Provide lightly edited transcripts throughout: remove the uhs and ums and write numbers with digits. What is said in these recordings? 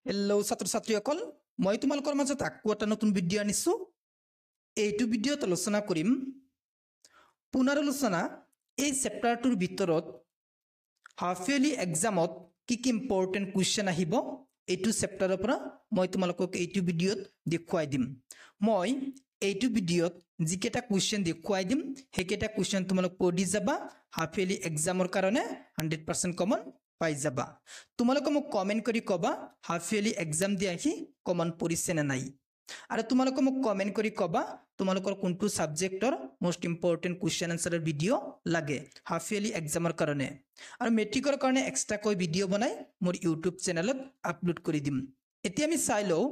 hello' ছাত্ৰ ছাত্ৰীসকল মই তোমালোকৰ মাজত আকৌ এটা নতুন ভিডিঅ' আনিছোঁ এইটো ভিডিঅ'ত আলোচনা কৰিম পুনৰালোচনা এই চেপ্টাৰটোৰ ভিতৰত হাফ ইয়াৰলি এক্সামত কি ইম্পৰ্টেণ্ট কুৱেশ্যন আহিব এইটো চেপ্টাৰৰ পৰা মই তোমালোকক এইটো ভিডিঅ'ত দেখুৱাই দিম মই এইটো ভিডিঅ'ত যিকেইটা কুৱেশ্যন দেখুৱাই দিম সেইকেইটা কুৱেশ্যন তোমালোক পঢ়ি যাবা হাফ ইয়াৰলি এক্সামৰ কাৰণে 100% কমন পাই যাবা তোমালোকে মোক কমেন্ট কৰি কবা হাফ ইয়াৰলি এক্সাম দি আহি কমন পৰিছে না নাই আৰু তোমালোকে মোক কমেন্ট কৰি কবা তোমালোকৰ কোনটো সাবজেক্টৰ মোস্ট ইম্পৰ্টেন্ট কুৱেশ্যন আনসাৰৰ ভিডিঅ' লাগে হাফ ইয়াৰলি এক্সামৰ কাৰণে আৰু মেট্ৰিকৰ কাৰণে এক্সট্ৰা কৈ ভিডিঅ' বনাই মোৰ ইউটিউব চেনেলত আপলোড কৰি দিম এতিয়া আমি চাই লও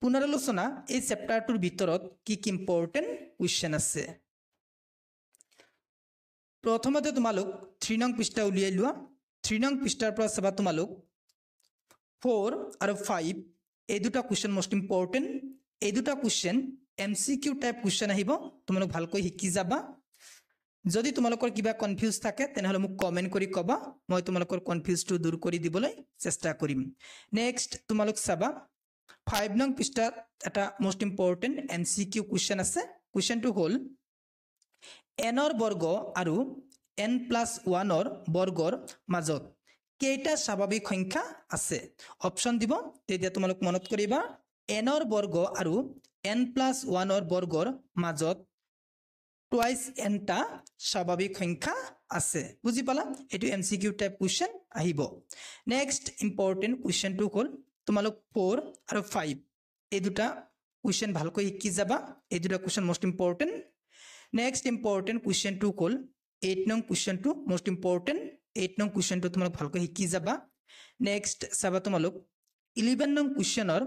পুনৰালোচনা এই চেপ্টাৰটোৰ ভিতৰত কি ইম্পৰ্টেন্ট কুৱেশ্যন আছে প্ৰথমতে তোমালোক 3 নং পৃষ্ঠা উলিয়াই লোৱা 3 নং পৃষ্ঠাৰ পৰা চাবা তোমালোক 4 আৰু 5 এই দুটা কুৱেশ্যন মোস্ট ইম্পৰ্টেন্ট এই দুটা কুৱেশ্যন এমসিকিউ টাইপ কুৱেশ্যন আহিব তোমালোক ভালকৈ শিকি যাবা যদি তোমালোকৰ কিবা কনফিউজ থাকে তেনেহলে মোক কমেন্ট কৰি কবা মই তোমালোকৰ কনফিউজটো দূৰ কৰি দিবলৈ চেষ্টা কৰিম নেক্সট তোমালোক চাবা 5 নং পৃষ্ঠাত এটা মোস্ট ইম্পৰ্টেন্ট এমসিকিউ কুৱেশ্যন আছে কুৱেশ্যনটো হল n ৰ বৰ্গ আৰু n+1 ৰ বৰ্গৰ মাজত কেইটা স্বাভাৱিক সংখ্যা আছে অপচন দিব তেতিয়া তোমালোক মনত কৰিবা n ৰ বৰ্গ আৰু n+1 ৰ বৰ্গৰ মাজত টুৱাইস n টা স্বাভাৱিক সংখ্যা আছে বুজি পালা এটো এমসিকিউ টাইপ কোৱেশ্চন আহিব নেক্সট ইম্পৰ্টেন্ট কোৱেশ্চনটো হল তোমালোক 4 আৰু 5 এই দুটা কোৱেশ্চন ভালকৈ শিকি যাবা এই দুটা question most important next important কোৱেশ্চনটো হল 8 নং কোৱেশ্চনটো মোস্ট ইম্পৰ্টেন্ট 8 নং কোৱেশ্চনটো তোমালোক ভালকৈ শিকি যাবা নেক্সট চাবা তোমালোক 11 নং কোৱেশ্চনৰ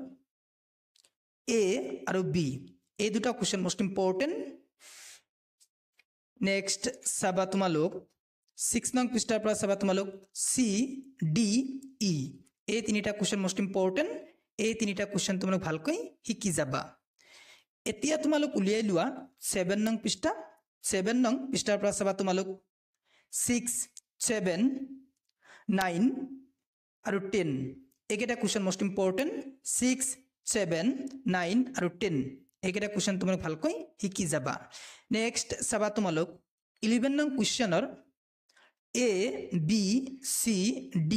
A আৰু B এই দুটা কোৱেশ্চন মোস্ট ইম্পৰ্টেন্ট নেক্সট চাবা তোমালোক 6 নং পৃষ্ঠাৰ পৰা চাবা তোমালোক C D E এই তিনিটা কোৱেশ্চন মোস্ট ইম্পৰ্টেন্ট এই তিনিটা কোৱেশ্চন তোমালোক ভালকৈ শিকি যাবা এতিয়া তোমালোক উলিয়াই লোৱা 7 নং পৃষ্ঠা 7 নং পৃষ্ঠাৰ পৰা চাবা তোমালোক 6 7 9 আৰু 10 এইকেইটা কোৱেশ্চন মোস্ট ইম্পৰ্টেন্ট 6 7 9 আৰু 10 এইকেইটা কোৱেশ্চন তোমালোক ভালকৈ শিকি যাবা নেক্সট চাবা তোমালোক 11 নং কোৱেশ্চনৰ A B C D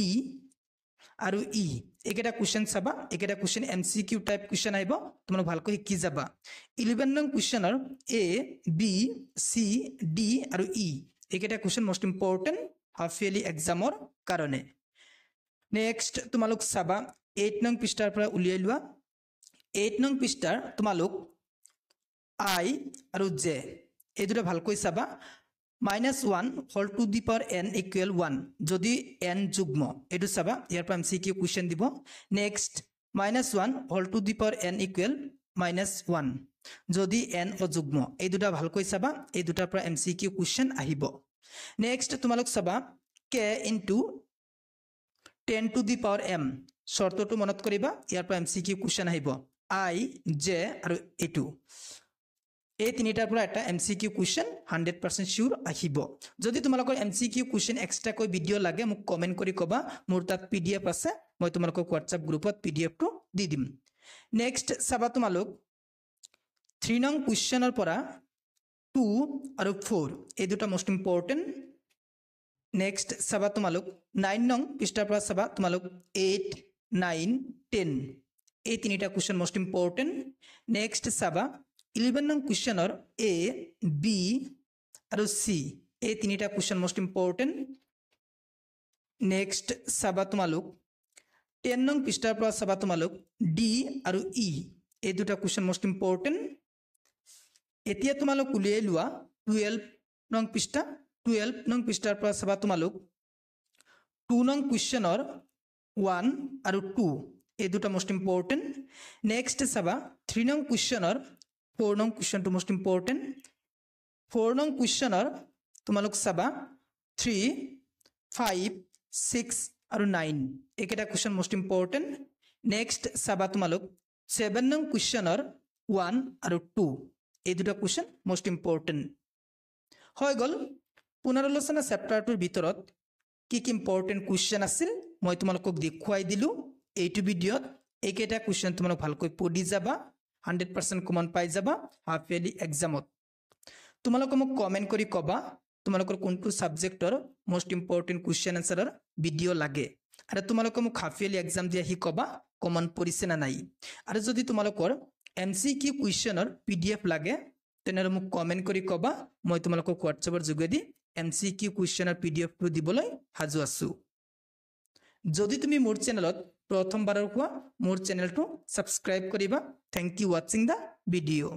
আৰু E এইকেইটা কোৱেশ্চন চাবা এইকেইটা কোৱেশ্চন এমসিকিউ টাইপ কোৱেশ্চন আহিব তোমালোক ভালকৈ শিকি যাবা 11 নং কোৱেশ্চনৰ A B C D আৰু E এইকেইটা question most important half yearly এক্সামৰ কাৰণে নেক্সট তোমালোক চাবা 8 নং পৃষ্ঠাৰ পৰা উলিয়াই লোৱা 8 নং পৃষ্ঠাৰ তোমালোক I আৰু J এই দুটা ভালকৈ চাবা -1 whole to the power n equal 1 যদি n যুগ্ম এটো চাবা ইয়াৰ পৰা এমসিকিউ কোৱেশ্চন দিব next -1 whole to the power n equal -1 যদি n অযুগ্ম এই দুটা ভালকৈ চাবা এই দুটাৰ পৰা এমসিকিউ কোৱেশ্চন আহিব নেক্সট তোমালোক চাবা k into 10 two the power m শৰ্তটো মনত কৰিবা ইয়াৰ পৰা এমসিকিউ কোৱেশ্চন আহিব I J আৰু এটো এই তিনিটাৰ পৰা এটা এমসিকিউ কোৱেশ্চন 100% শিওৰ আহিব যদি তোমালোকৰ এমসিকিউ কোৱেশ্চন এক্সট্ৰা কৈ ভিডিঅ' লাগে মোক কমেন্ট কৰি কবা মোৰ তাত পিডিএফ আছে মই তোমালোকক WhatsApp গ্ৰুপত পিডিএফ টো দি দিম নেক্সট চাবা তোমালোক 3 নং কোৱেশ্চনৰ পৰা 2 আৰু 4 এই দুটা মোস্ট ইম্পৰ্টেন্ট নেক্সট চাবা তোমালোক 9 নং পৃষ্ঠাৰ পৰা চাবা তোমালোক 8 9 10 এই তিনিটা কোৱেশ্চন মোস্ট ইম্পৰ্টেন্ট নেক্সট চাবা 11 নং কোৱেশ্চনৰ A B আৰু C এই তিনিটা কোৱেশ্চন মোস্ট ইম্পৰ্টেন্ট নেক্সট চাবা তোমালোক 10 নং পৃষ্ঠাৰ পৰা চাবা তোমালোক D আৰু E এই দুটা কোৱেশ্চন মোস্ট ইম্পৰ্টেন্ট এতিয়া তোমালোক উলিয়াই লোৱা 12 নং পৃষ্ঠা 12 নং পৃষ্ঠাৰ পৰা চাবা তোমালোক 2 নং কোৱেশ্চনৰ 1 আৰু 2 এই দুটা মোস্ট ইম্পৰ্টেন্ট নেক্সট চাবা 3 নং কোৱেশ্চনৰ 4 নং কোৱেশ্চনটো মোস্ট ইম্পৰ্টেন্ট 4 নং কোৱেশ্চনৰ তোমালোক চাবা 3 5 6 আৰু 9 এইকেইটা কোৱেশ্চন মোস্ট ইম্পৰ্টেন্ট নেক্সট চাবা তোমালোক 7 নং কোৱেশ্চনৰ 1 আৰু 2 এই দুটা কোৱেশ্চন মোস্ট ইম্পৰ্টেন্ট হৈ গল পুনৰালোচনা চেপ্টাৰটোৰ ভিতৰত কি ইম্পৰ্টেন্ট কুৱেশ্চন আছিল মই তোমালোকক দেখুৱাই দিলো এইটো ভিডিঅ'ত এইকেইটা কুৱেশ্যন তোমালোক ভালকৈ পঢ়ি যাবা 100% কমন পাই যাবা হাফ ইয়াৰলি এক্সামত তোমালোকে মোক কমেন্ট কৰি কবা তোমালোকৰ কোনটো সাবজেক্টৰ মোস্ট ইম্পৰ্টেন্ট কুৱেশ্যন আনসাৰৰ ভিডিঅ' লাগে আৰু তোমালোকে মোক হাফ ইয়াৰলি এক্সাম দি আহি কবা কমন পৰিছে না নাই আৰু যদি তোমালোকৰ MCQ কুৱেশ্যনৰ PDF লাগে তেনেহ'লে মোক কমেন্ট কৰি কবা মই তোমালোকক হোৱাটছএপৰ যোগেদি MCQ কুৱেশ্যনৰ PDF টো দিবলৈ সাজু আছো যদি তুমি মোৰ চেনেলত প্ৰথমবাৰৰ হোৱা মোৰ চেনেলটো সাবস্ক্ৰাইব কৰিবা thank you watching the video'